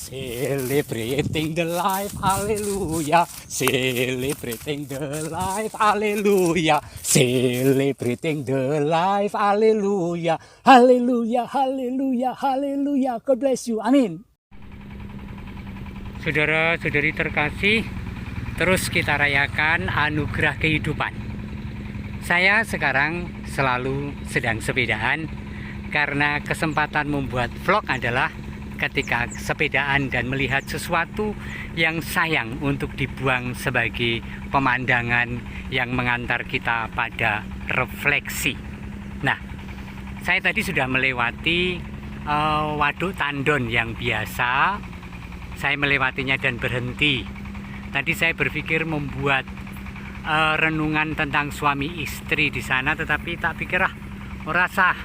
Celebrating the life, hallelujah. Celebrating the life, hallelujah. Celebrating the life, hallelujah. Hallelujah, hallelujah, hallelujah. God bless you, amin. Saudara-saudari terkasih, terus kita rayakan anugerah kehidupan. Saya sekarang selalu sedang sepedaan karena kesempatan membuat vlog adalah ketika sepedaan dan melihat sesuatu yang sayang untuk dibuang sebagai pemandangan yang mengantar kita pada refleksi. Nah, saya tadi sudah melewati waduk Tandon yang biasa. Saya melewatinya dan berhenti. Tadi saya berpikir membuat renungan tentang suami istri di sana, tetapi tak pikir ora sah,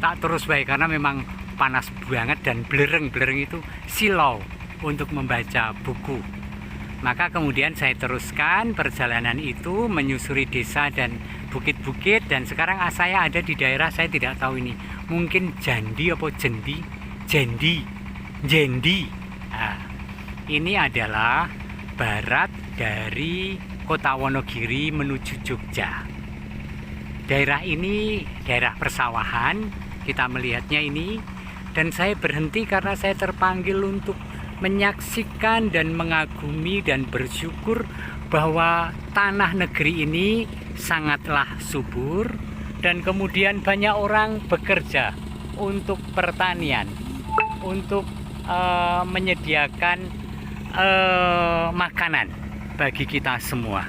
tak terus baik karena memang panas banget dan belereng itu silau untuk membaca buku. Maka kemudian saya teruskan perjalanan itu menyusuri desa dan bukit-bukit, dan sekarang saya ada di daerah, saya tidak tahu ini mungkin Jandi apa Jendi. Nah, ini adalah barat dari kota Wonogiri menuju Jogja. Daerah ini daerah persawahan, kita melihatnya ini. Dan saya berhenti karena saya terpanggil untuk menyaksikan dan mengagumi dan bersyukur bahwa tanah negeri ini sangatlah subur, dan kemudian banyak orang bekerja untuk pertanian, untuk menyediakan makanan bagi kita semua.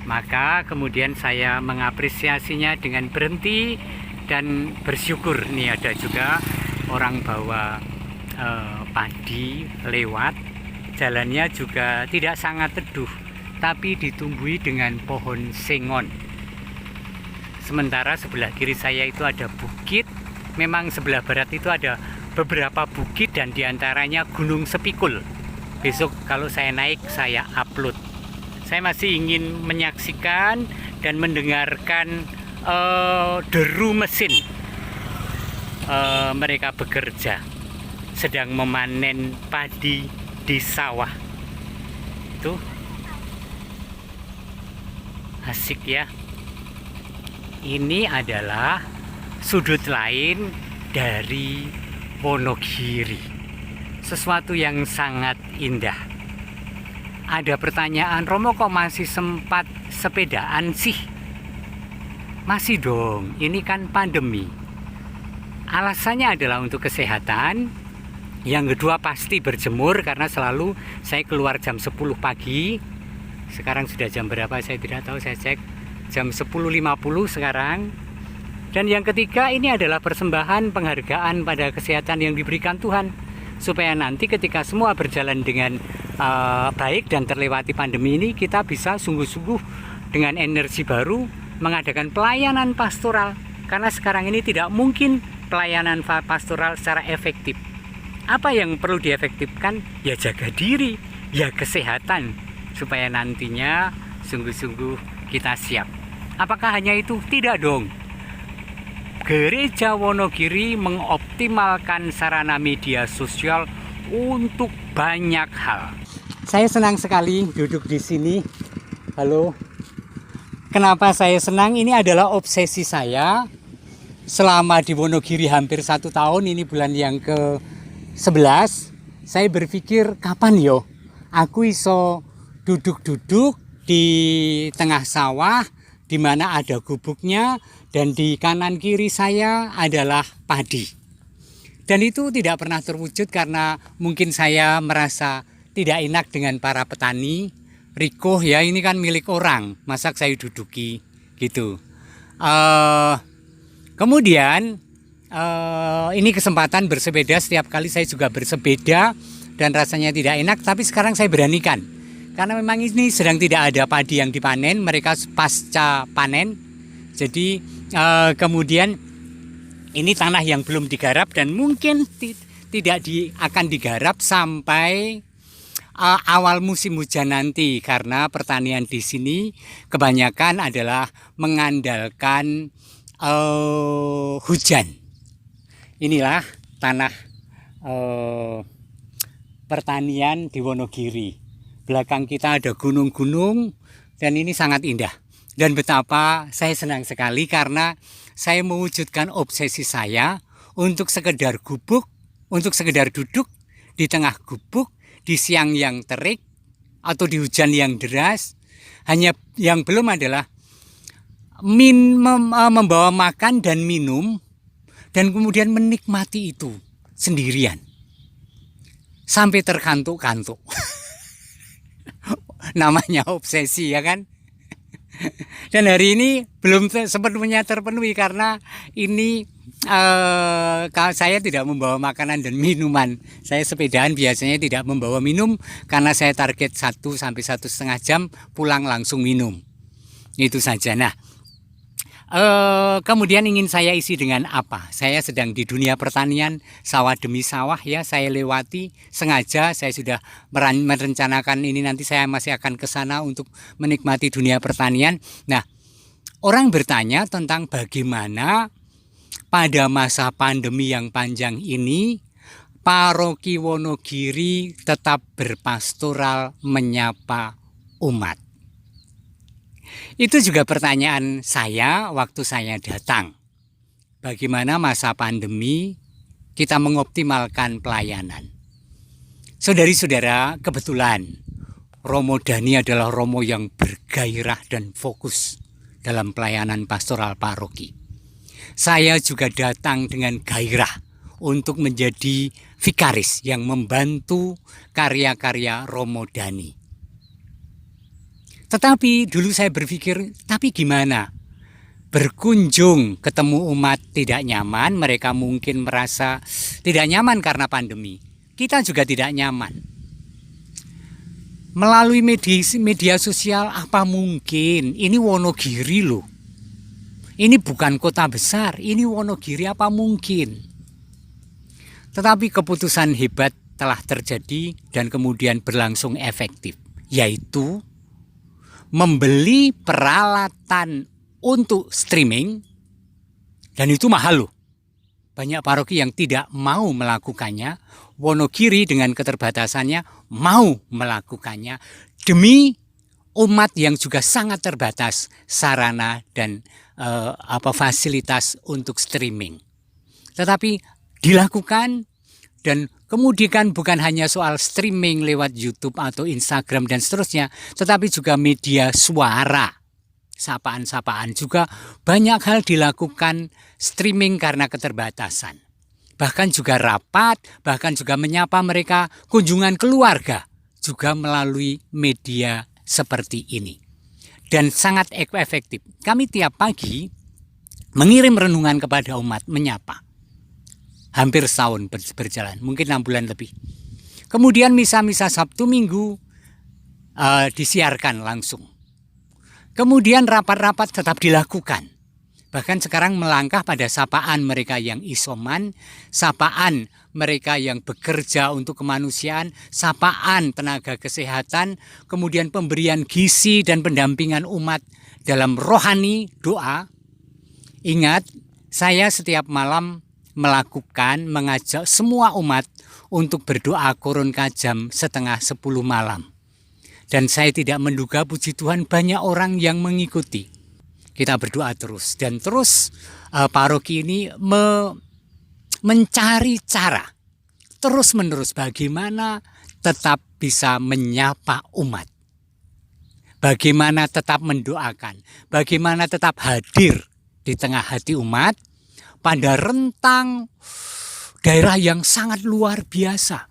Maka kemudian saya mengapresiasinya dengan berhenti dan bersyukur. Ini ada juga orang bawa padi lewat, jalannya juga tidak sangat teduh, tapi ditumbuhi dengan pohon sengon. Sementara sebelah kiri saya itu ada bukit. Memang sebelah barat itu ada beberapa bukit dan diantaranya Gunung Sepikul. Besok kalau saya naik saya upload. Saya masih ingin menyaksikan dan mendengarkan deru mesin. Mereka bekerja, sedang memanen padi di sawah. Itu asik ya. Ini adalah sudut lain dari Wonogiri, sesuatu yang sangat indah. Ada pertanyaan, Romo kok masih sempat sepedaan sih? Masih dong, ini kan pandemi. Alasannya adalah untuk kesehatan. Yang kedua pasti berjemur, karena selalu saya keluar jam 10 pagi. Sekarang sudah jam berapa saya tidak tahu, saya cek jam 10.50 sekarang. Dan yang ketiga ini adalah persembahan penghargaan pada kesehatan yang diberikan Tuhan, supaya nanti ketika semua berjalan dengan baik dan terlewati pandemi ini, kita bisa sungguh-sungguh dengan energi baru mengadakan pelayanan pastoral. Karena sekarang ini tidak mungkin pelayanan pastoral secara efektif. Apa yang perlu diefektifkan? Ya jaga diri, ya kesehatan, supaya nantinya sungguh-sungguh kita siap. Apakah hanya itu? Tidak dong. Gereja Wonogiri mengoptimalkan sarana media sosial untuk banyak hal. Saya senang sekali duduk di sini. Halo. Kenapa saya senang? Ini adalah obsesi saya. Selama di Wonogiri hampir 1 tahun, ini bulan yang ke-11, saya berpikir kapan yo aku iso duduk-duduk di tengah sawah di mana ada gubuknya, dan di kanan kiri saya adalah padi. Dan itu tidak pernah terwujud karena mungkin saya merasa tidak enak dengan para petani. Riko ya, ini kan milik orang, masa saya duduki gitu. Kemudian ini kesempatan bersepeda. Setiap kali saya juga bersepeda dan rasanya tidak enak, tapi sekarang saya beranikan karena memang ini sedang tidak ada padi yang dipanen, mereka pasca panen. Jadi kemudian ini tanah yang belum digarap dan mungkin tidak akan digarap sampai awal musim hujan nanti, karena pertanian di sini kebanyakan adalah mengandalkan hujan. Inilah tanah pertanian di Wonogiri. Belakang kita ada gunung-gunung dan ini sangat indah. Dan betapa saya senang sekali karena saya mewujudkan obsesi saya untuk sekedar gubuk, untuk sekedar duduk di tengah gubuk di siang yang terik atau di hujan yang deras. Hanya yang belum adalah membawa makan dan minum dan kemudian menikmati itu sendirian sampai terkantuk-kantuk. Namanya obsesi, ya kan? Dan hari ini belum sepenuhnya terpenuhi karena ini saya tidak membawa makanan dan minuman. Saya sepedaan biasanya tidak membawa minum karena saya target 1 sampai 1,5 jam pulang langsung minum. Itu saja. Nah, kemudian ingin saya isi dengan apa? Saya sedang di dunia pertanian, sawah demi sawah ya, saya lewati sengaja. Saya sudah merencanakan ini, nanti saya masih akan ke sana untuk menikmati dunia pertanian. Nah, orang bertanya tentang bagaimana pada masa pandemi yang panjang ini Paroki Wonogiri tetap berpastoral menyapa umat. Itu juga pertanyaan saya waktu saya datang. Bagaimana masa pandemi kita mengoptimalkan pelayanan. Saudari-saudara, kebetulan Romo Dhani adalah Romo yang bergairah dan fokus dalam pelayanan pastoral paroki. Saya juga datang dengan gairah untuk menjadi vikaris yang membantu karya-karya Romo Dhani. Tetapi dulu saya berpikir, tapi gimana? Berkunjung ketemu umat tidak nyaman, mereka mungkin merasa tidak nyaman karena pandemi. Kita juga tidak nyaman. Melalui media sosial apa mungkin? Ini Wonogiri loh. Ini bukan kota besar, ini Wonogiri, apa mungkin? Tetapi keputusan hebat telah terjadi dan kemudian berlangsung efektif, yaitu membeli peralatan untuk streaming, dan itu mahal loh. Banyak paroki yang tidak mau melakukannya. Wonogiri dengan keterbatasannya mau melakukannya demi umat yang juga sangat terbatas sarana dan fasilitas untuk streaming. Tetapi dilakukan. Dan kemudian bukan hanya soal streaming lewat YouTube atau Instagram dan seterusnya, tetapi juga media suara, sapaan-sapaan juga banyak hal dilakukan streaming karena keterbatasan. Bahkan juga rapat, bahkan juga menyapa mereka, kunjungan keluarga juga melalui media seperti ini. Dan sangat efektif. Kami tiap pagi mengirim renungan kepada umat, menyapa. Hampir setahun berjalan, mungkin 6 bulan lebih. Kemudian misa-misa Sabtu Minggu disiarkan langsung. Kemudian rapat-rapat tetap dilakukan. Bahkan sekarang melangkah pada sapaan mereka yang isoman, sapaan mereka yang bekerja untuk kemanusiaan, sapaan tenaga kesehatan, kemudian pemberian gizi dan pendampingan umat dalam rohani doa. Ingat, saya setiap malam mengajak semua umat untuk berdoa Korun Kajam setengah 10 malam. Dan saya tidak menduga, puji Tuhan, banyak orang yang mengikuti. Kita berdoa terus. Dan terus paroki ini mencari cara terus-menerus bagaimana tetap bisa menyapa umat. Bagaimana tetap mendoakan. Bagaimana tetap hadir di tengah hati umat. Pada rentang daerah yang sangat luar biasa.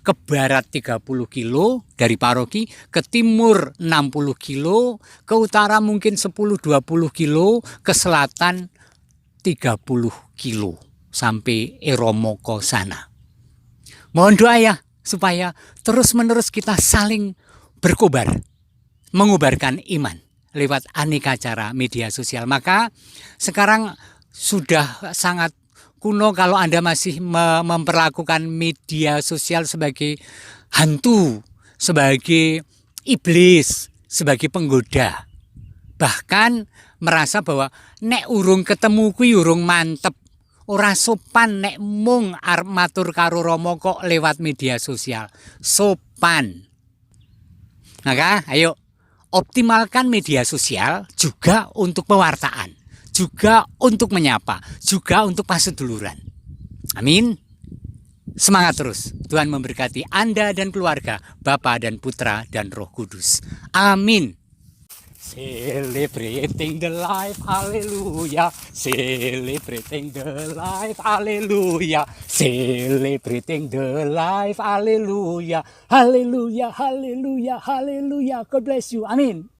Ke barat 30 kilo dari paroki, ke timur 60 kilo, ke utara mungkin 10-20 kilo, ke selatan 30 kilo sampai Eromoko sana. Mohon doa ya supaya terus-menerus kita saling berkobar, mengobarkan iman lewat aneka cara media sosial. Maka sekarang sudah sangat kuno kalau Anda masih memperlakukan media sosial sebagai hantu, sebagai iblis, sebagai penggoda. Bahkan merasa bahwa nek urung ketemu kuwi urung mantep, Ora sopan nek mung arep matur karo Rama kok lewat media sosial. Sopan. Maka ayo optimalkan media sosial juga untuk pewartaan, juga untuk menyapa, juga untuk paseduluran. Amin. Semangat terus. Tuhan memberkati Anda dan keluarga, Bapa dan Putra dan Roh Kudus. Amin. Celebrating the life, hallelujah. Celebrating the life, hallelujah. Celebrating the life, hallelujah. Hallelujah, hallelujah, hallelujah. God bless you. Amin.